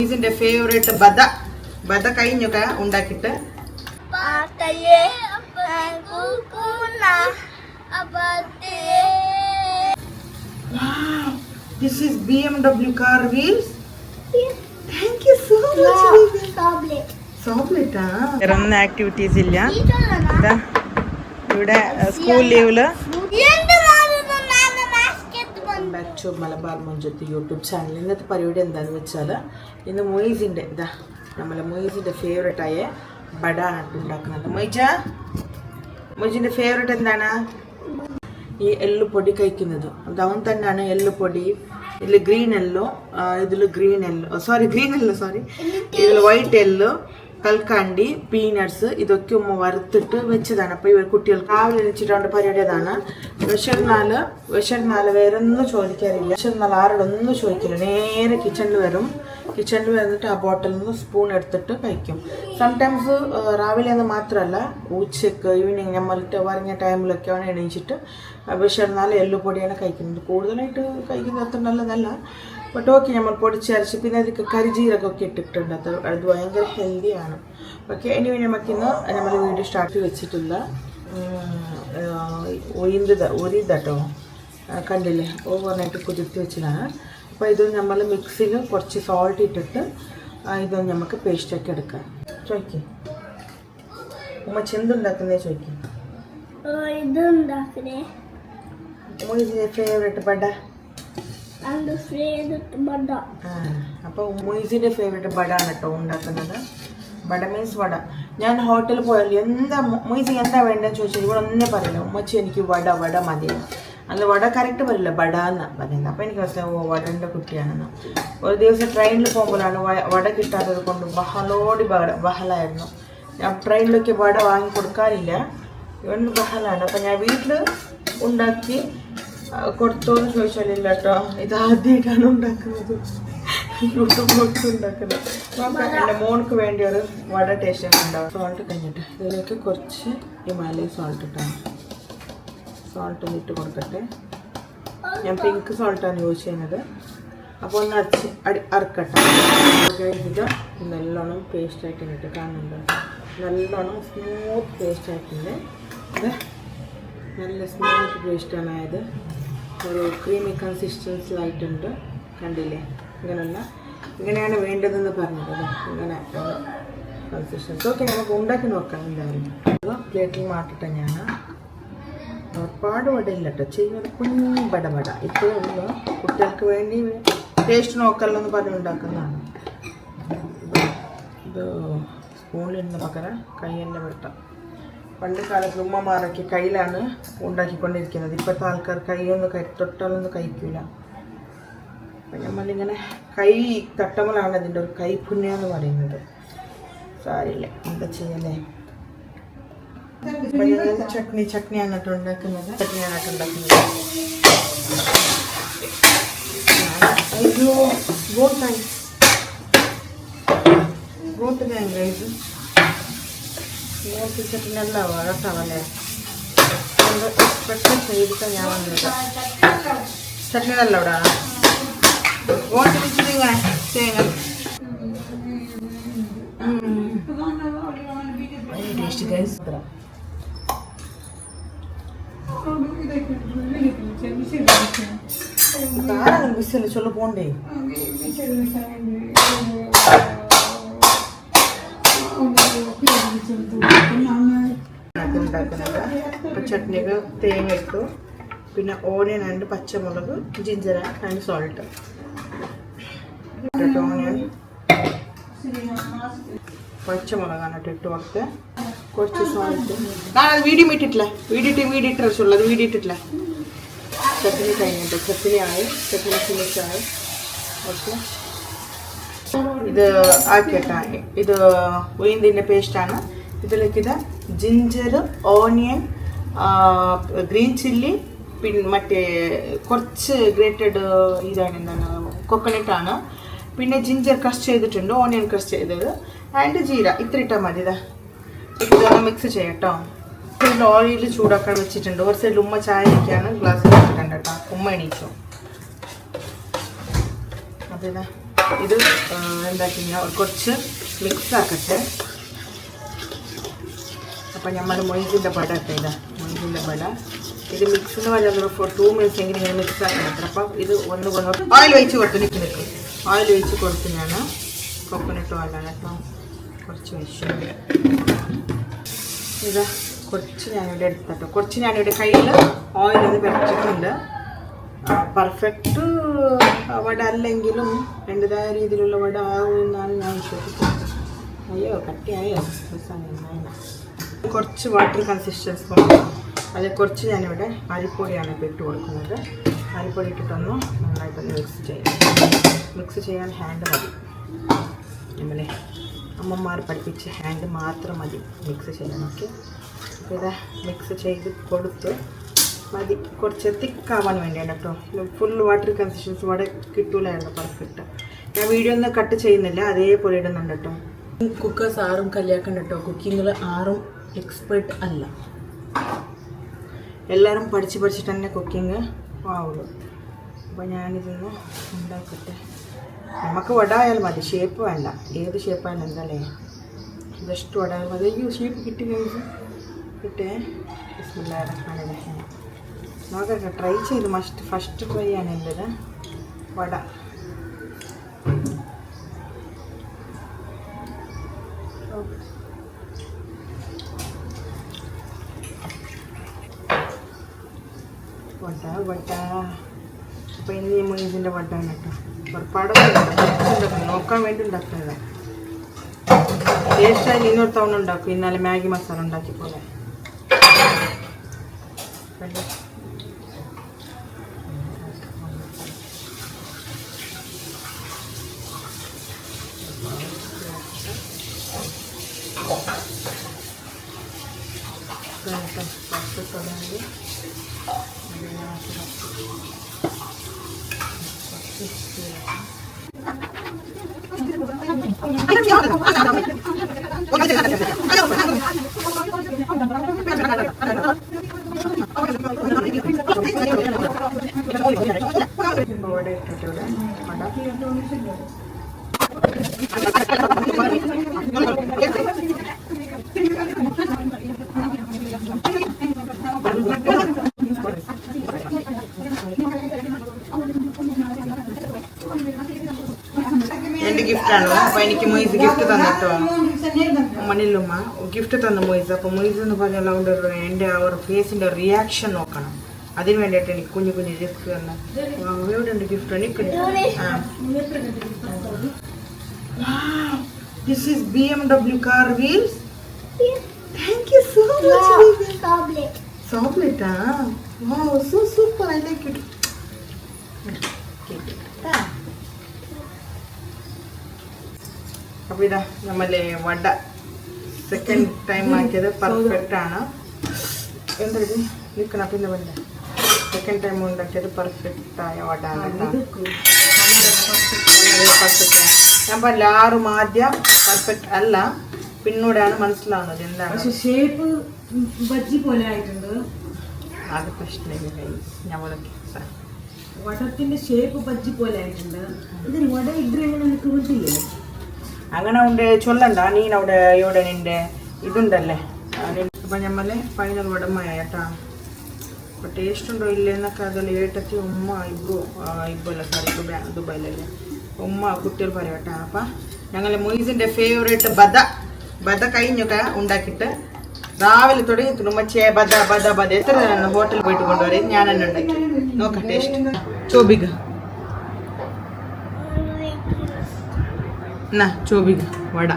ഇതിന്റെ ഫേവറേറ്റ് ബദ കഴിഞ്ഞൊക്കെ ഉണ്ടാക്കിയിട്ട് This is BMW car wheels. Thank you so much. Chocolate വേറൊന്നും activities ഇല്ല. ഇവിടെ സ്കൂൾ ലീവില് ബാക്ക് ടു മലബാർ മഞ്ചത്ത് യൂട്യൂബ് ചാനൽ. ഇന്നത്തെ പരിപാടി എന്താണെന്ന് വെച്ചാൽ ഇന്ന് മൊയ്സിൻ്റെ നമ്മളെ മൊയ്സിൻ്റെ ഫേവറേറ്റായ ബട ഉണ്ടാക്കുന്നത്. മൊയ്ജിൻ്റെ ഫേവറേറ്റ് എന്താണ്? ഈ എള്ളുപൊടി കഴിക്കുന്നത്. അതവൻ തന്നെയാണ് എള്ളുപൊടി. ഇതിൽ ഗ്രീൻ എല്ലോ, ഇതിൽ ഗ്രീൻ എല്ലോ ഇതിൽ വൈറ്റ് എല്ലോ, കൽക്കാണ്ടി, പീനട്സ് ഇതൊക്കെ ഉമ്മ വറുത്തിട്ട് വെച്ചതാണ്. അപ്പോൾ ഇവർ കുട്ടികൾക്ക് രാവിലെ എണിച്ചിട്ടുണ്ട് പരിപാടി അതാണ്. വിശന്നാല് വേറെ ഒന്നും ചോദിക്കാറില്ല. വിശന്നാൽ ആരോടൊന്നും ചോദിക്കില്ല. നേരെ കിച്ചണിൽ വന്നിട്ട് ആ ബോട്ടിൽ നിന്ന് സ്പൂൺ എടുത്തിട്ട് കഴിക്കും. സംടൈംസ് രാവിലെ എന്ന് മാത്രമല്ല, ഉച്ചക്ക് ഈവനിങ് നമ്മളിട്ട് പറഞ്ഞ ടൈമിലൊക്കെയാണ് എണീച്ചിട്ട് വിശന്നാൽ എള്ളുപൊടിയാണ് കഴിക്കുന്നത്. കൂടുതലായിട്ട് കഴിക്കുന്നത് അത്ര നല്ലതല്ല. ബട്ട് ഓക്കെ, നമ്മൾ പൊടിച്ചരച്ച് പിന്നെ അതിൽ കരിജീരകമൊക്കെ ഇട്ടിട്ടുണ്ട്. അത് ഭയങ്കര ഹെൽത്തിയാണ്. ഓക്കെ, ഇനി നമുക്കിന്ന് നമ്മൾ വീഡിയോ സ്റ്റാർട്ട് വെച്ചിട്ടില്ല. ഒരിതട്ടോ കണ്ടില്ലേ, ഓവർനൈറ്റ് കുതിർത്തി വെച്ചതാണ്. അപ്പോൾ ഇത് നമ്മൾ മിക്സിയിൽ കുറച്ച് സോൾട്ട് ഇട്ടിട്ട് ഇതൊന്ന് നമുക്ക് പേസ്റ്റാക്കി എടുക്കാം. ചോദിക്കും ഉമ്മ ചെന്തുണ്ടാക്കുന്നേ ചോദിക്കും. ഇതിൻ്റെ ഫേവറേറ്റ് ബട. അപ്പോൾ മൊയ്സിൻ്റെ ഫേവറേറ്റ് ബടാണ് കേട്ടോ ഉണ്ടാക്കുന്നത്. ബട മീൻസ് വട. ഞാൻ ഹോട്ടലിൽ പോയാൽ മൊയ്സി എന്താ വേണ്ടതെന്ന് ചോദിച്ചാൽ ഇവിടെ ഒന്നേ പറയില്ല. ഉമ്മച്ചി എനിക്ക് വട മതിയാണ്. അല്ല, വട കറക്റ്റ് പറയില്ല, ബട എന്നാണ് പറയുന്നത്. അപ്പോൾ എനിക്ക് മനസ്സിലാവും വടൻ്റെ കുട്ടിയാണെന്ന്. ഒരു ദിവസം ട്രെയിനിൽ പോകുമ്പോഴാണ് വട കിട്ടാത്തത് കൊണ്ട് ബഹളായിരുന്നു. ഞാൻ ട്രെയിനിലൊക്കെ വട വാങ്ങി കൊടുക്കാറില്ല, ഇവൻ ബഹളാണ്. അപ്പോൾ ഞാൻ വീട്ടിൽ ഉണ്ടാക്കി കൊടുത്തോന്ന് ചോദിച്ചാലില്ല കേട്ടോ. ഇത് ആദ്യമായിട്ടാണ് ഉണ്ടാക്കുന്നത്, യൂട്യൂബ് നോക്കി ഉണ്ടാക്കുന്നത്. നോക്കാം, എൻ്റെ മോൾക്ക് വേണ്ടി ഒരു വട ടേസ്റ്റ് ഉണ്ടാവും. സോൾട്ട് കഴിഞ്ഞിട്ട് ഇതിലേക്ക് കുറച്ച് ഹിമാലയ സോൾട്ട് ഇട്ടാണ്. സോൾട്ട് ഇട്ട് കൊടുക്കട്ടെ. ഞാൻ പിങ്ക് സോൾട്ടാണ് യൂസ് ചെയ്യുന്നത്. അപ്പോൾ ഒന്ന് അരക്കട്ടെ. ഇത് നല്ലോണം പേസ്റ്റ് ആയിട്ടുണ്ട്, കാണുന്നുണ്ട്. നല്ലോണം സ്മൂത്ത് പേസ്റ്റ് ആയിട്ടുണ്ട്. ഇത് നല്ല സ്മൂത്ത് പേസ്റ്റാണ് ആയത്. ഒരു ക്രീമി കൺസിസ്റ്റൻസിലായിട്ടുണ്ട്, കണ്ടില്ലേ? ഇങ്ങനെയാണ് വേണ്ടതെന്ന് പറഞ്ഞത്. ഇങ്ങനെ കൺസിസ്റ്റൻസ്. ഓക്കെ, നമുക്ക് ഉണ്ടാക്കി നോക്കാം. എന്തായാലും പ്ലേറ്റിൽ മാറ്റിട്ട് ഞാൻ ഒരുപാട് വടയില്ല കേട്ടോ ചെയ്യുന്നത്. കുഞ്ഞു ബട ഇപ്പോഴും ഉള്ളു. കുട്ടികൾക്ക് വേണ്ടി ടേസ്റ്റ് നോക്കല്ലോ എന്ന് പറഞ്ഞ് ഉണ്ടാക്കുന്നതാണ്. ഇത് സ്പൂണിലിരുന്ന് പകരം കൈയെല്ലാം വെട്ടാം. പണ്ട് കാലത്ത് ഉമ്മമാരൊക്കെ കയ്യിലാണ് ഉണ്ടാക്കിക്കൊണ്ടിരിക്കുന്നത്. ഇപ്പോഴത്തെ ആൾക്കാർ തൊട്ടാലൊന്നും കഴിക്കില്ല. അപ്പം നമ്മളിങ്ങനെ കൈ തട്ടമലാണ് അതിൻ്റെ ഒരു കൈപ്പുണ്യം എന്ന് പറയുന്നത്. സാരില്ല, എന്താ ചെയ്യല്ലേ. അപ്പം ഞങ്ങൾ ചട്നിയാണ് ഉണ്ടാക്കുന്നത്. അയ്യോ, ഗോട്ട് ഇത് ചട്ടിനല്ല വഴട്ടാണല്ലേ. എക്സ്പ്രഷൻ ചെയ്തിട്ട് ഞാൻ വന്നത് ചട്ടിനല്ല ഇവിടെ ഗോട്ട് വെച്ചിട്ട് ഇങ്ങനെ തേങ്ങ ടേസ്റ്റ് ഗൈസ്. വിസല്ല ചൊല്ല പോണ്ടേ. ഉണ്ടാക്കുന്നത്. അപ്പം ചട്നിക്ക് തേങ്ങ ഇട്ടു, പിന്നെ ഓണിയൻ ആൻഡ് പച്ചമുളക്, ജിഞ്ചർ ആൻഡ് സോൾട്ട്. ഓണിയൻ പച്ചമുളകാണ് ഇട്ട് കൊടുത്ത് കുറച്ച് സോൾട്ട്. വീഡിയോ ഇട്ടിട്ടില്ല. ചട്നി കഴിഞ്ഞിട്ട് ചട്നി ഫിനിഷായി. ഓക്കെ, ഇത് ആക്കിയിട്ടാണ്. ഇത് ഉഴുന്നിൻ്റെ പേസ്റ്റാണ്. ഇതിലേക്ക് ഇത് ജിഞ്ചർ, ഓണിയൻ, ഗ്രീൻ ചില്ലി, പിന്നെ മറ്റേ കുറച്ച് ഗ്രേറ്റഡ് എന്താണ് കൊക്കനട്ടാണ്. പിന്നെ ജിഞ്ചർ ക്രഷ് ചെയ്തിട്ടുണ്ട്, ഓണിയൻ ക്രഷ് ചെയ്തത്, ആൻഡ് ജീര. ഇത്ര ഇട്ടാൽ മതി. ഇതൊന്ന് മിക്സ് ചെയ്യട്ടോ. സൈഡിൽ ഓയിൽ ചൂടാക്കാൻ വെച്ചിട്ടുണ്ട്. ഒരു സൈഡിൽ ഉമ്മ ചായ വയ്ക്കാണ്, ഗ്ലാസ്സിൽ വെച്ചിട്ടുണ്ട് കേട്ടോ. ഉമ്മ എണീച്ചു. അതിതാ ഇത് എന്താക്കി കുറച്ച് മിക്സ് ആക്കട്ടെ. അപ്പം നമ്മൾ മൊയ്സിൻ്റെ പട ഇട്ട ഇതാ മൊയ്സിൻ്റെ പട. ഇത് മിക്സ് എന്ന് പറഞ്ഞാൽ 2 minutes എങ്കിലും ഇങ്ങനെ മിക്സ് ആക്കണം. അപ്പം ഇത് ഒന്ന് ഓയിൽ ഒഴിച്ച് കൊടുത്ത് നിൽക്കും. ഓയിൽ ഒഴിച്ച് കൊടുത്ത് ഞാൻ കോക്കനട്ട് ഓയിലാണ് കേട്ടോ കുറച്ച് ഒഴിച്ചു. ഇതാ കുറച്ച് ഞാനിവിടെ എടുത്തിട്ടോ. കുറച്ച് ഞാനിവിടെ കയ്യിൽ ഓയിലൊന്ന് വെച്ചിട്ടുണ്ട്. പെർഫെക്റ്റ് വട അല്ലെങ്കിലും എൻ്റെതായ രീതിയിലുള്ള വട ആവുമെന്നാണ് ഞാൻ വിശ്വസിക്കുന്നത്. അയ്യോ കട്ടിയായോ കുറച്ച് വാട്ടർ കൺസിസ്റ്റൻസി കൊടുക്കും. അത് കുറച്ച് ഞാനിവിടെ അരിപ്പൊടിയാണ് ഇപ്പോൾ ഇട്ട് കൊടുക്കുന്നത്. അരിപ്പൊടി ഇട്ടിട്ടൊന്ന് നന്നായിട്ടൊന്ന് മിക്സ് ചെയ്യാൻ ഹാൻഡ് മതി. നമ്മളെ അമ്മമാർ പഠിപ്പിച്ച ഹാൻഡ് മാത്രം മതി മിക്സ് ചെയ്യാൻ. ഓക്കെ, അപ്പോൾ ഇതാ മിക്സ് ചെയ്ത് കൊടുത്ത് മതി. കുറച്ച് തിക്കാവാൻ വേണ്ടിയാണ് കേട്ടോ. ഫുൾ വാട്ടർ കൺസിസ്റ്റൻസി വട കിട്ടൂലായിരുന്നു പെർഫെക്റ്റ്. ഞാൻ വീഡിയോ ഒന്നും കട്ട് ചെയ്യുന്നില്ല, അതേപോലെ ഇടുന്നുണ്ട് കേട്ടോ. കുക്കേഴ്സ് ആരും കല്യാക്കണ്ട കേട്ടോ. കുക്കിങ്ങിൽ ആരും എക്സ്പേർട്ട് അല്ല, എല്ലാവരും പഠിച്ചിട്ട് തന്നെ കുക്കിങ് ആവുള്ളൂ. അപ്പോൾ ഞാനിതൊന്ന് ഉണ്ടാക്കട്ടെ. നമുക്ക് വട ആയാലും മതി, ഷേപ്പ് വേണ്ട. ഏത് ഷേപ്പായാലും എന്തല്ലേ, ജസ്റ്റ് വട ആയാലും മതി. അയ്യോ ഷേപ്പ് കിട്ടി കിട്ടേ. ബിസ്മില്ലാഹിർറഹ്മാനിർറഹീം. നോക്കട്ടെ, ട്രൈ ചെയ്ത് ഫസ്റ്റ് ട്രൈ ആണ് എൻ്റെത് വട. വട്ട അപ്പോൾ ഇന്ന് ഈ മൊയ്സിൻ്റെ വട്ടാണ് കേട്ടോ. ഒരുപാടൊന്നും നോക്കാൻ വേണ്ടി ഉണ്ടാക്കുന്നത്. ടേസ്റ്റായി ഇന്നൊരു തവണ ഉണ്ടാക്കും. ഇന്നാലെ മാഗി മസാല ഉണ്ടാക്കി പോലെ. എൻ്റെ ഗിഫ്റ്റാണ്. അപ്പോൾ എനിക്ക് മൊയ്സ് ഗിഫ്റ്റ് തന്നിട്ടോ. മണിലുമ്മ ഗിഫ്റ്റ് തന്നു മൊയ്സ്. അപ്പോൾ മൊയ്സ് എന്ന് പറഞ്ഞാൽ അതുകൊണ്ട് എൻ്റെ ആ ഒരു ഫേസിൻ്റെ റിയാക്ഷൻ നോക്കണം. അതിന് വേണ്ടിയിട്ട് എനിക്ക് കുഞ്ഞു ഗിഫ്റ്റ് തന്നെ. എവിടെ ഉണ്ട് ഗിഫ്റ്റ്? എനിക്ക് this is BMW car wheels. Thank you so much. Chocolate. Wow, so super. I like it. അപ്പോൾ ഇതാ നമ്മളെ വട സെക്കൻഡ് ടൈം ആക്കിയത് പെർഫെക്റ്റ് ആണ്. എന്തൊരു നിൽക്കണം പിന്നെ വേണ്ട. സെക്കൻഡ് ടൈം ഉണ്ടാക്കിയത് പെർഫെക്റ്റായ വട ആണ്. ഞാൻ പറഞ്ഞ ആറും ആദ്യം പെർഫെക്റ്റ് അല്ല, പിന്നൂടെയാണ് മനസ്സിലാവുന്നത് എന്താണ്. പക്ഷെ ഷേപ്പ് ബജ്ജി പോലെ ആയിട്ടുണ്ട്. അത് പ്രശ്നമില്ല. ഞമ്മളൊക്കെ വടത്തിന്റെ ഷേപ്പ് ബജ്ജി പോലെ ആയിട്ടുണ്ട്. ഇതിന് വട ഇഡ്ഡലി എനിക്ക് കിട്ടില്ലേ? അങ്ങനെ ഉണ്ട് ചൊല്ലണ്ട. നീനവിടെ ഇവിടെ നിന്റെ ഇതുണ്ടല്ലേ. അപ്പം നമ്മളെ ഫൈനൽ വടമായ കേട്ടാ. അപ്പോൾ ടേസ്റ്റ് ഉണ്ടോ ഇല്ലെന്നൊക്കെ അതല്ല ഏട്ടത്തി ഉമ്മ ഇബ്ബല്ല സാറി ദുബായിലല്ലേ ഉമ്മ കുട്ടികൾ പറയും കേട്ടോ. അപ്പം ഞങ്ങൾ മൊയ്സിൻ്റെ ഫേവറേറ്റ് ബദ കഴിഞ്ഞൊക്കെ ഉണ്ടാക്കിയിട്ട് രാവിലെ തുടങ്ങി ഉമ്മച്ചേ ബദ എത്ര ഹോട്ടലിൽ പോയിട്ട് കൊണ്ടുവരും. ഞാൻ തന്നെ ഉണ്ടാക്കി നോക്കാം ടേസ്റ്റ്. ചോബിക ना चोबी vada.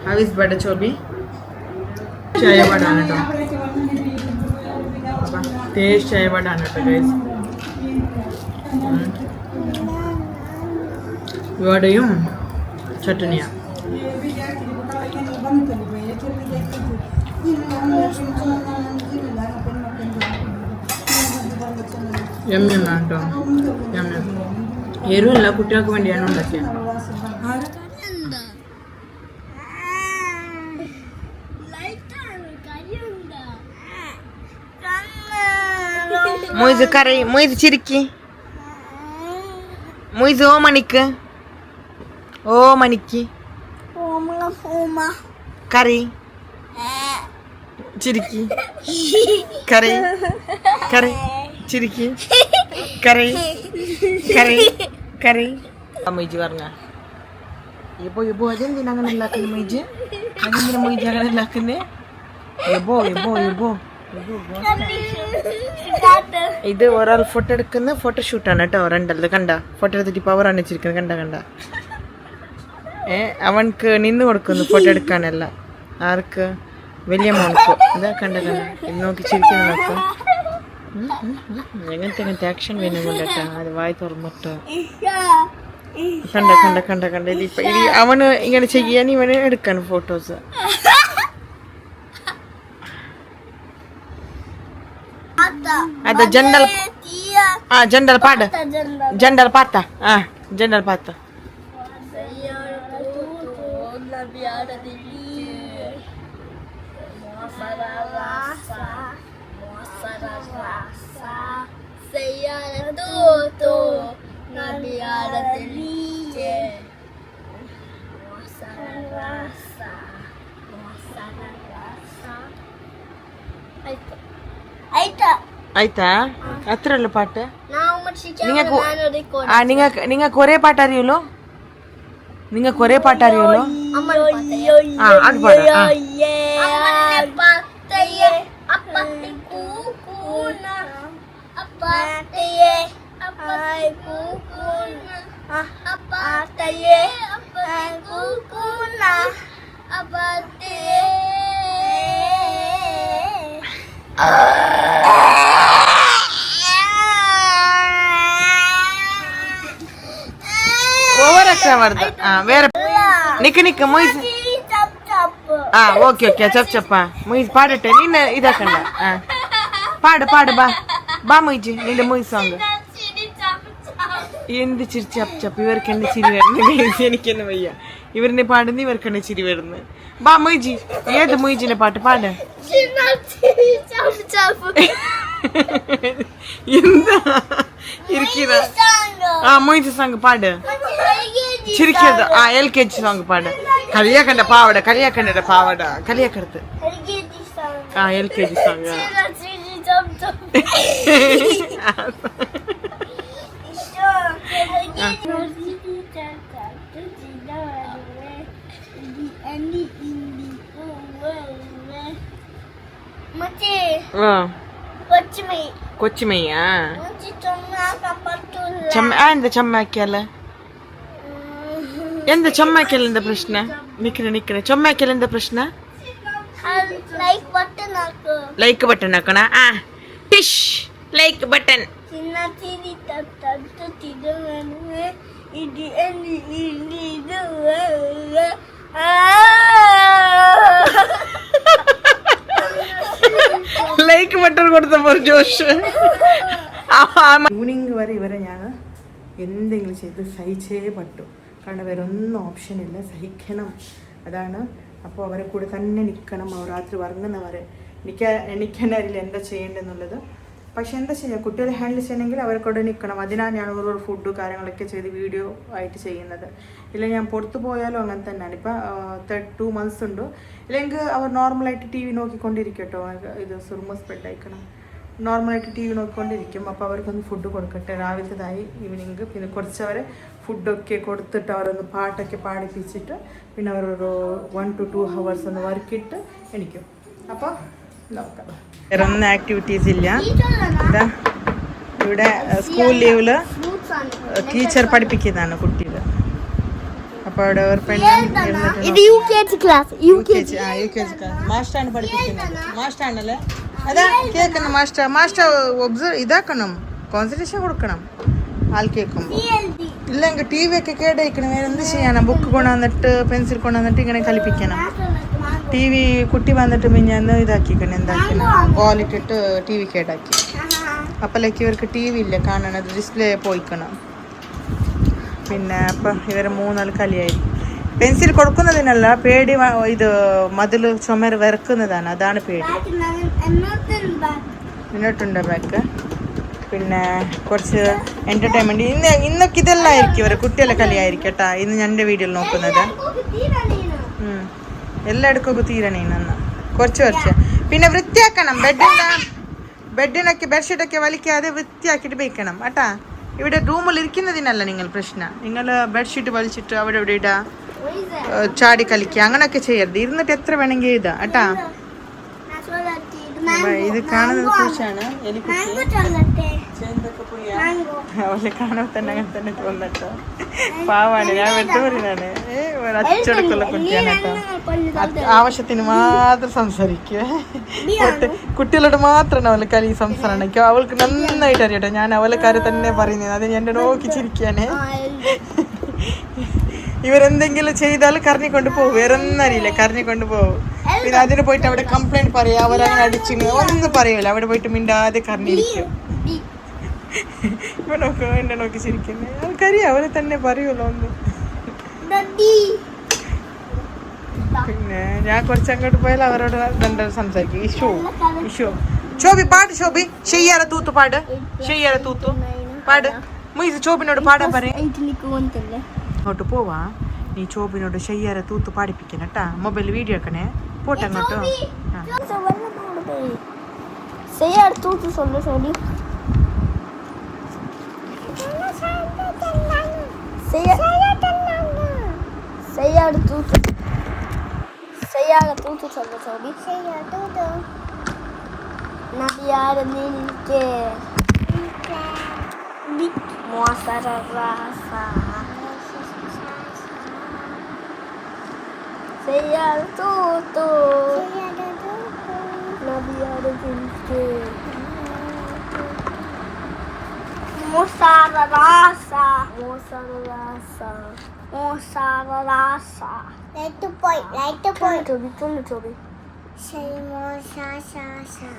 How is butter chobi? Chaya vada anato. Taste chaya vada anato guys. Vadayum chutney. Yummy anato. Yummy. എരുവല്ല കുട്ടികൾക്ക് വേണ്ടിയാണ് ഉണ്ടാക്കിയത്. മൊയ്സ് കരയും. മൊയ്സ് ചിരിക്കി. മൊയ്സ് ഓ മണിക്ക് കറി ചിരിക്കി കറി കറി ചിരിക്കി കറി കറി കറി മൊയ്ജ് പറഞ്ഞ എബോ എബോ അതെന്തിനാ അങ്ങനെ ഉണ്ടാക്കുന്നത് മൊയ്ജ് അതെന്തിനാ മൊയ്ജ് അങ്ങനെ ഉണ്ടാക്കുന്നേ എബോ എബോ എബോ ഇത് ഒരാൾ ഫോട്ടോ എടുക്കുന്ന ഫോട്ടോഷൂട്ടാണ് കേട്ടോ രണ്ടല്ലത് കണ്ട ഫോട്ടോ എടുത്തിട്ട് പവർ ആണ് വെച്ചിരിക്കുന്നത് കണ്ട കണ്ട അവൻക്ക് നിന്ന് കൊടുക്കുന്നു ഫോട്ടോ എടുക്കാനല്ല ആർക്ക് വലിയ മോൾക്ക് ഇതാ കണ്ട കണ്ട ഇത് നോക്കി ചിരിക്കുന്ന നോക്ക് എങ്ങനത്തെ ആക്ഷൻ വേണം കൊണ്ടട്ടാ അത് വായി തുറന്നിട്ട് കണ്ട കണ്ട കണ്ട കണ്ട ഇതിപ്പോ ഇത് അവന് ഇങ്ങനെ ചെയ്യാൻ ഇവന് എടുക്കാണ് photos ada jendal jendal pada jendal patah jendal patah Nabi ada di rasa saya tuh Nabi ada di rasa ಆಯ್ತಾ ಹತ್ರಲ್ಲ ಪಾಠ ನಿಂಗ ಕೊರೆ ಪಾಠ ಅರಿಯಲು ನಿಂಗ ಕೊರೆ ಪಾಠ ಅರಿಯಲು ಅದು ಪಾಡ വേറെ നിക്ക് നിക്ക് മൊയ്സ് ഓക്കെ ഓക്കെ ചപ്പ് ചപ്പാ മൊയ്സ് പാടട്ടെ നിന്നെ ഇതാക്കണ്ട പാട് പാട് ബാ ബാ മൊയ്ജ് നിന്റെ മൊയ്സ് സോങ് എന്ത് ചിരി ചപ്പ് ചപ്പ് ഇവർക്ക് എന്നെ ചിരി വരുന്നത് എനിക്കെന്നെ വയ്യ ഇവരെന്നെ പാടുന്ന ഇവർക്ക് എന്നെ ചിരി വരുന്നത് ബാ മൊയ്ജി ഏത് മൊയ്ജിന്റെ പാട്ട് പാട് എന്താ ഇരിക്കുന്ന മൊയ്ജ് സോങ് പാട് ചിരിക്കരുത് LKG സോങ് പാട് കളിയാക്കണ്ട പാവട കളിയാക്കണ്ട പാവട കളിയാക്കരുത് LKG സോങ് കൊച്ചുമയ്യാ എന്താ ചമ്മാക്കിയല്ല എന്താ ചമ്മാക്കിയല്ല എന്താ പ്രശ്ന നിക്കണ ചമ്മാക്കിയല്ല എന്താ പ്രശ്ന ലൈക്ക് ബട്ടൺ ആക്കണ ടിഷ് ലൈക്ക് ബട്ടൺ ലൈക്ക് ബട്ടൺ കൊടുത്തപ്പോൾ ജോഷ് ഈവനിങ് വരെ ഇവരെ ഞാൻ എന്തെങ്കിലും ചെയ്ത് സഹിച്ചേ പറ്റൂ കാരണം വേറെ ഒന്നും ഓപ്ഷനില്ല സഹിക്കണം അതാണ് അപ്പോൾ അവരെ കൂടെ തന്നെ നിൽക്കണം അവർ രാത്രി ഉറങ്ങുന്നവരെ എനിക്ക് തന്നെ അറിയില്ല എന്താ ചെയ്യേണ്ടതെന്നുള്ളത് പക്ഷെ എന്താ ചെയ്യുക കുട്ടികളെ ഹാൻഡിൽ ചെയ്യണമെങ്കിൽ അവരെ കൂടെ നിൽക്കണം അതിനാണ് ഞാൻ ഓരോ ഫുഡ് കാര്യങ്ങളൊക്കെ ചെയ്ത് വീഡിയോ ആയിട്ട് ചെയ്യുന്നത് ഇല്ല ഞാൻ പുറത്തു പോയാലും അങ്ങനെ തന്നെയാണ് ഇപ്പം 2 months ഉണ്ട് ഇല്ലെങ്കിൽ അവർ നോർമലായിട്ട് TV നോക്കിക്കൊണ്ടിരിക്കട്ടോ ഇത് സുർമസ് ബെഡ് അയക്കണം നോർമലായിട്ട് TV നോക്കിക്കൊണ്ടിരിക്കും അപ്പോൾ അവർക്കൊന്ന് ഫുഡ് കൊടുക്കട്ടെ രാവിലത്തേതായി ഈവനിങ് പിന്നെ കുറച്ചവരെ ഫുഡൊക്കെ കൊടുത്തിട്ട് അവരൊന്ന് പാട്ടൊക്കെ പാടിപ്പിച്ചിട്ട് പിന്നെ അവരൊരു 1 to 2 hours ഒന്ന് വർക്കിട്ട് എണിക്കും അപ്പോൾ നോക്കാം വേറെ ഒന്നും ആക്ടിവിറ്റീസ് ഇല്ല ഇതാ ഇവിടെ സ്കൂൾ ലീവില് ടീച്ചർ പഠിപ്പിക്കുന്നതാണ് കുട്ടികൾ അപ്പോൾ അവിടെ ഒരു പെണ്ണ് മാസ്റ്ററാണ് പഠിപ്പിക്കുന്നത് മാസ്റ്ററാണല്ലേ അതാ കേൾക്കണം മാസ്റ്റർ ഒബ്സർവ് ഇതാക്കണം കോൺസെൻട്രേഷൻ കൊടുക്കണം ആൾ കേൾക്കുമ്പോൾ ഇല്ലെങ്കിൽ TV ഒക്കെ കേടായിക്കണം വേറെ എന്ത് ചെയ്യാനാണ് ബുക്ക് കൊണ്ടുവന്നിട്ട് പെൻസിൽ കൊണ്ടുവന്നിട്ട് ഇങ്ങനെ കളിപ്പിക്കണം TV കുട്ടി വന്നിട്ട് മിഞ്ഞാന്ന് ഇതാക്കിക്കണം എന്താക്കണം ബോളിട്ടിട്ട് TV കേടാക്കി അപ്പോഴേക്ക് ഇവർക്ക് TV ഇല്ല കാണണത് ഡിസ്പ്ലേ പോയിക്കണം പിന്നെ അപ്പം ഇവർ 3 ആൾ കളിയായി പെൻസിൽ കൊടുക്കുന്നതിനല്ല പേടി ഇത് മതിൽ ചുമര് വരക്കുന്നതാണ് അതാണ് പേടി മുന്നോട്ടുണ്ട് ബാക്ക് പിന്നെ കുറച്ച് എൻ്റർടൈൻമെൻറ്റ്. ഇന്നൊക്കെ ഇതെല്ലാം ആയിരിക്കും ഇവരെ കുട്ടികളെ കളിയായിരിക്കും കേട്ടാ. ഇന്ന് എൻ്റെ വീഡിയോയിൽ നോക്കുന്നത് എല്ലായിടക്കും തീരണേന്ന് കുറച്ച് പിന്നെ വൃത്തിയാക്കണം. ബെഡിനൊക്കെ ബെഡ്ഷീറ്റൊക്കെ വലിക്കാതെ വൃത്തിയാക്കിയിട്ട് വെക്കണം കേട്ടാ. ഇവിടെ റൂമിൽ ഇരിക്കുന്നതിനല്ല നിങ്ങൾ പ്രശ്നം. നിങ്ങൾ ബെഡ്ഷീറ്റ് വലിച്ചിട്ട് അവിടെ ഇവിടെ ഇടാ, ചാടി കളിക്കുക, അങ്ങനെയൊക്കെ ചെയ്യരുത്. ഇരുന്നിട്ട് എത്ര വേണമെങ്കിൽ എഴുതാ കേട്ടാ. ഇത് കാണുന്നത് കുറിച്ചാണ് അവളെ കാണുമ്പോൾ തന്നെ അങ്ങനെ തന്നെ തോന്നട്ടോ. പാവാണ്, ഞാൻ വെട്ടു പറയുന്നതാണ്. അച്ചടക്കമുള്ള കുട്ടിയാണ് കേട്ടോ. ആവശ്യത്തിന് മാത്രം സംസാരിക്കുക. കുട്ടികളോട് മാത്രമാണ് അവളെ കളി സംസാരം. അവൾക്ക് നന്നായിട്ട് അറിയട്ടോ. ഞാൻ അവളെ കാര്യം തന്നെ പറയുന്നത്. അത് എന്നെ നോക്കി ചിരിക്കാനേ. ഇവരെന്തെങ്കിലും ചെയ്താൽ കരഞ്ഞിക്കൊണ്ട് പോകും. വേറെ ഒന്നും അറിയില്ല, കരഞ്ഞിക്കൊണ്ട് പോകും. പിന്നെ അതിന് പോയിട്ട് അവിടെ കംപ്ലൈന്റ് പറയാ, അവരങ്ങനെ അടിച്ചിന് ഒന്നും പറയൂല. അവിടെ പോയിട്ട് മിണ്ടാതെ കരഞ്ഞിരിക്കും. ഇപ്പൊ നോക്കോ എന്നെ നോക്കി ചിരിക്കുന്നേ. അവൾക്കറിയാം, അവരെ തന്നെ പറയുള്ളൂ ഒന്ന്. പിന്നെ ഞാൻ കുറച്ചങ്ങോട്ട് പോയാൽ അവരോട് രണ്ട് സംസാരിക്കും. ഇഷു ശോഭി പാട്, ശോഭി ഷെയ്യാറ തൂത്ത് പാട്, ഷെയ്യാറ തൂത്തു പാട്. മൊയ്സ് ചോബിനോട് പാടാൻ പറയും. അങ്ങോട്ട് പോവാ, നീ ചോബിനോട് ഷെയ്യാറ തൂത്ത് പാടിപ്പിക്കണം കേട്ടാ. മൊബൈൽ വീഡിയോ ആക്കണേ. പോട്ടെ അങ്ങോട്ടോ. Sayar tutu, Nabi ada jinke, Mosara rasa, Mosara rasa, Mosara rasa. Light the point, Toby. Say Mosara rasa.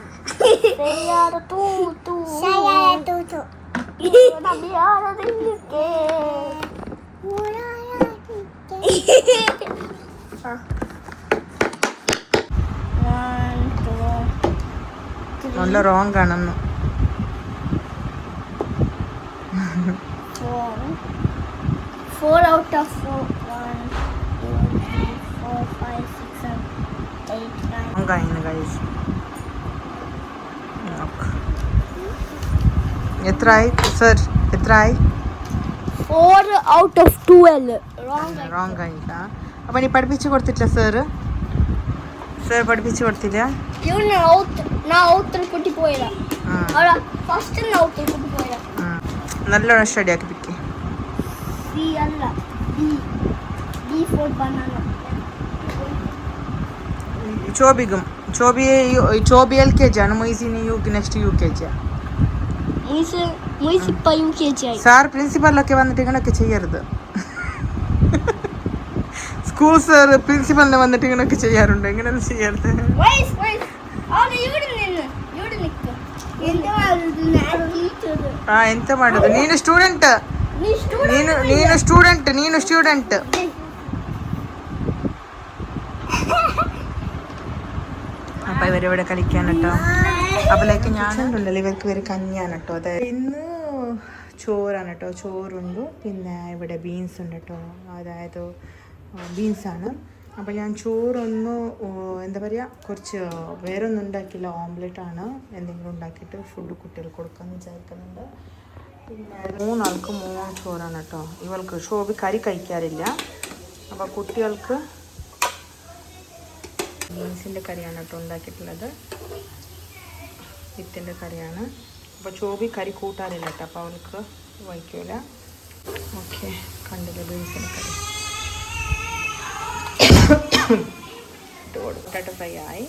Sayar tutu, Nabi ada jinke. നല്ല റോങ് കാണുന്നു. 4 out of 4. 1, 2, 3, 4, 5, 6, 7, 8, 9. റോങ് കാണുന്നു ഗൈസ്. എത്രയായി സർ? എത്രയായി? 4 out of 12. Wrong ആയില്ല. അപ്പൊ നീ പഠിപ്പിച്ചു കൊടുത്തില്ല സാർ? സാർ പഠിപ്പിച്ചു കൊടുത്തില്ല? നല്ലോണം സ്റ്റഡി ആക്കി പിക്ക്. ചോബി LKG ആണ്. മൊയ്സിന് നെക്സ്റ്റ് UKG. സാർ പ്രിൻസിപ്പലൊക്കെ വന്നിട്ട് ഇങ്ങനെയൊക്കെ ചെയ്യരുത്. സ്കൂൾ സാർ പ്രിൻസിപ്പലിനെ വന്നിട്ട് ഇങ്ങനെയൊക്കെ ചെയ്യാറുണ്ട്. ഇങ്ങനെയൊന്നും ചെയ്യരുത്. ಎಂತ ಮಾಡುದು? ನೀನು ಸ್ಟೂಡೆಂಟ್. അപ്പൊ ഇവരിവിടെ കളിക്കാൻ കേട്ടോ. അപ്പോഴേക്ക് ഞാനുണ്ടല്ലോ ഇവർക്ക് ഇവർ കഞ്ഞിയാണ് കേട്ടോ. അതായത് ഇന്ന് ചോറാണ് കേട്ടോ. ചോറുണ്ട്, പിന്നെ ഇവിടെ ബീൻസ് ഉണ്ട് കേട്ടോ. അതായത് ബീൻസാണ്. അപ്പോൾ ഞാൻ ചോറൊന്ന് എന്താ പറയുക, കുറച്ച് വേറെ ഒന്നും ഉണ്ടാക്കില്ല. ഓംലെറ്റാണ് എന്തെങ്കിലും ഉണ്ടാക്കിയിട്ട് ഫുഡ് കുട്ടികൾക്ക് കൊടുക്കാമെന്ന് വിചാരിക്കുന്നുണ്ട്. പിന്നെ 3 ആൾക്ക് 3 ചോറാണ് കേട്ടോ. ഇവൾക്ക് ശോഭി കറി കഴിക്കാറില്ല. അപ്പോൾ കുട്ടികൾക്ക് ബീൻസിൻ്റെ കറിയാണ് കേട്ടോ ഉണ്ടാക്കിയിട്ടുള്ളത്. വിത്തിൻ്റെ കറിയാണ്. അപ്പോൾ ചോബി കറി കൂട്ടാറില്ല കേട്ടോ. അപ്പോൾ അവൾക്ക് വയ്ക്കൂല. ഓക്കെ, കണ്ടില്ല ബീൻസിൻ്റെ കറി. പൊട്ടാറ്റോ ഫ്രൈ ആയി.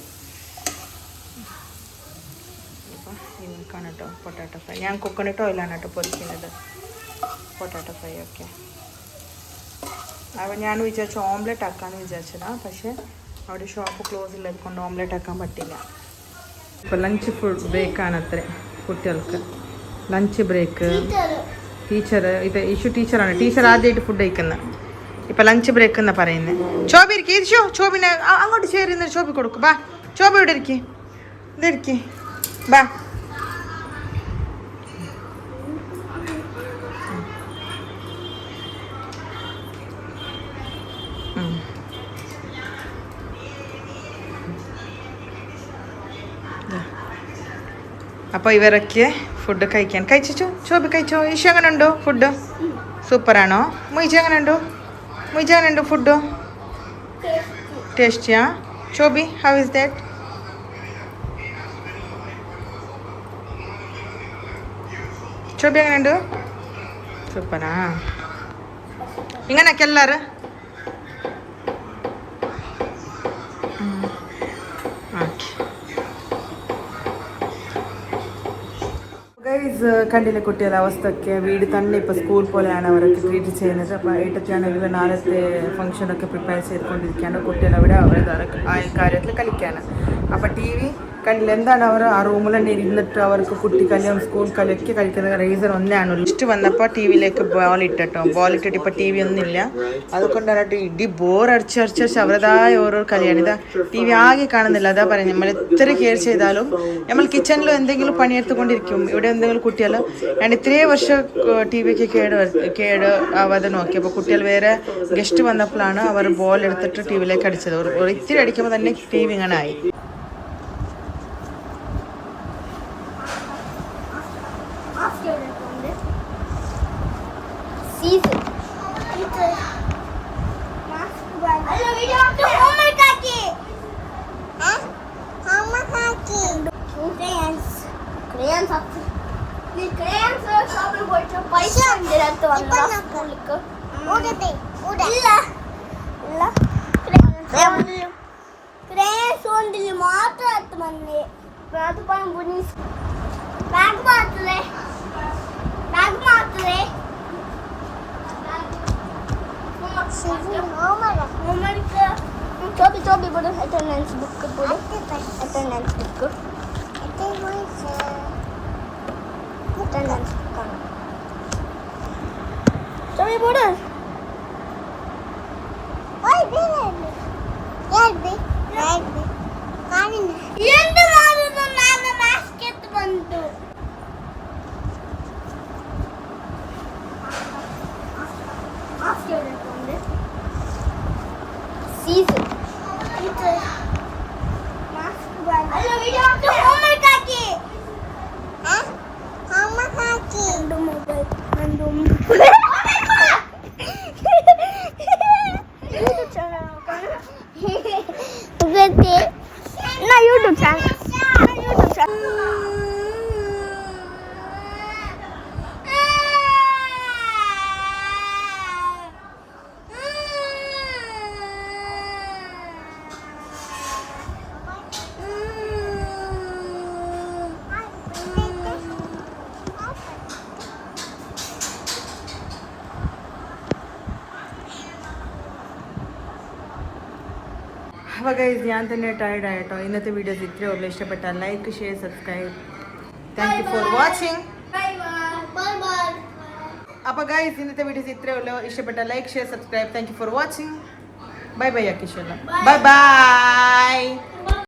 അപ്പോൾ ഇവർക്കാണ് കേട്ടോ പൊട്ടാറ്റോ ഫ്രൈ. ഞാൻ കൊക്കനട്ട് ഓയിലാണ് കേട്ടോ പൊരിക്കുന്നത് പൊട്ടാറ്റോ ഫ്രൈ. ഓക്കെ, അപ്പോൾ ഞാൻ വിചാരിച്ചു ഓംലെറ്റ് ആക്കാമെന്ന് വിചാരിച്ചതാണ്. പക്ഷേ അവിടെ ഷോപ്പ് ക്ലോസ് ഉള്ളത് കൊണ്ട് ഓംലെറ്റ് ആക്കാൻ പറ്റില്ല. ഇപ്പോൾ ലഞ്ച് ഫുഡ് ബ്രേക്കാണ് അത്ര കുട്ടികൾക്ക്. Lunch break. ടീച്ചർ ഇത് ഇഷ്യൂ ടീച്ചറാണ്. ടീച്ചർ ആദ്യമായിട്ട് ഫുഡ് കഴിക്കുന്നത്. ഇപ്പം ലഞ്ച് ബ്രേക്ക് എന്നാണ് പറയുന്നത്. ചോബി ഇരിക്കും. ഇരിച്ചോ, ചോബിനെ അങ്ങോട്ട് ചേരുന്ന ചോബി കൊടുക്കും. ബാ ചോബി ഇവിടെ ഇരിക്കും. ഇതെരിക്കും. ബാ അപ്പോൾ ഇവരൊക്കെ ഫുഡ് കഴിച്ചു. ചോബി കഴിച്ചോ? ഈശോ അങ്ങനെ ഉണ്ടോ ഫുഡ്? സൂപ്പറാണോ? മൊയ്ജി അങ്ങനെ ഉണ്ടോ ഫുഡ്? ടേസ്റ്റിയാ? ചോബി, ഹൗ ഇസ് ദാറ്റ്? ചോബി അങ്ങനെ ഉണ്ട്? സൂപ്പറാ. ഇങ്ങനൊക്കെ എല്ലാവരും ഗൈസ് കണ്ടില്ലേ കുട്ടികളുടെ അവസ്ഥയൊക്കെ. വീട് തന്നെ ഇപ്പോൾ സ്കൂൾ പോലെയാണ് അവരൊക്കെ ട്രീറ്റ് ചെയ്യുന്നത്. അപ്പോൾ ഏട്ടത്തിയാണെങ്കിൽ നാളത്തെ ഫംഗ്ഷനൊക്കെ പ്രിപ്പയർ ചെയ്തുകൊണ്ടിരിക്കുകയാണ്. കുട്ടികൾ അവിടെ അവരുടെ കാര്യത്തിൽ കളിക്കുകയാണ്. അപ്പോൾ ടി വി കണ്ടില്ല എന്താണ് അവർ ആ റൂമിൽ തന്നെ ഇരുന്നിട്ട് അവർക്ക് കുട്ടിക്കളിയും സ്കൂൾ കളിയൊക്കെ കളിക്കുന്നത്. റീസൺ ഒന്നാണ് ലിസ്റ്റ് വന്നപ്പോൾ ടി വിയിലേക്ക് ബോൾ ഇട്ടിട്ട് ഇപ്പോൾ ടി വി ഒന്നുമില്ല. അതുകൊണ്ടാണ് ഇടി ബോറടിച്ച് അവരുടേതായ ഓരോ കളിയാണ്. ഇതാ ടി വി ആകെ കാണുന്നില്ല. അതാ പറയുന്നത് നമ്മൾ എത്ര കെയർ ചെയ്താലും നമ്മൾ കിച്ചണിലും എന്തെങ്കിലും പണിയെടുത്തുകൊണ്ടിരിക്കും. ഇവിടെ എന്തെങ്കിലും കുട്ടികൾ ഞാൻ ഇത്രയും വർഷം ടി വിക്ക് കേട് ആവാതെ നോക്കി. അപ്പോൾ കുട്ടികൾ വേറെ ഗസ്റ്റ് വന്നപ്പോഴാണ് അവർ ബോൾ എടുത്തിട്ട് ടി വിയിലേക്ക് അടിച്ചത്. ഒരു ഇത്തിരി അടിക്കുമ്പോൾ തന്നെ ടി വി ഇങ്ങനെ ആയി. Chobi bodo attendance book bodo attendance book attendance book Chobi bodo oi be kaani endu maadu nana basket bantu after the season hello video to homework aki homework aki and mobile YouTube channel na YouTube channel അപ്പോൾ guys ഞാൻ തന്നെ tired ആയിട്ടോ. ഇന്നത്തെ videos ഇത്രയേ ഉള്ളൂ. ഇഷ്ടപ്പെട്ടാൽ like, share, subscribe. Thank you for watching. അപ്പോൾ guys ഇന്നത്തെ വീഡിയോസ് ഇത്രയേ ഉള്ളൂ. ഇഷ്ടപ്പെട്ടാൽ like, share, subscribe. Thank you for watching. Bye bye അക്കിഷല്ല. Bye by.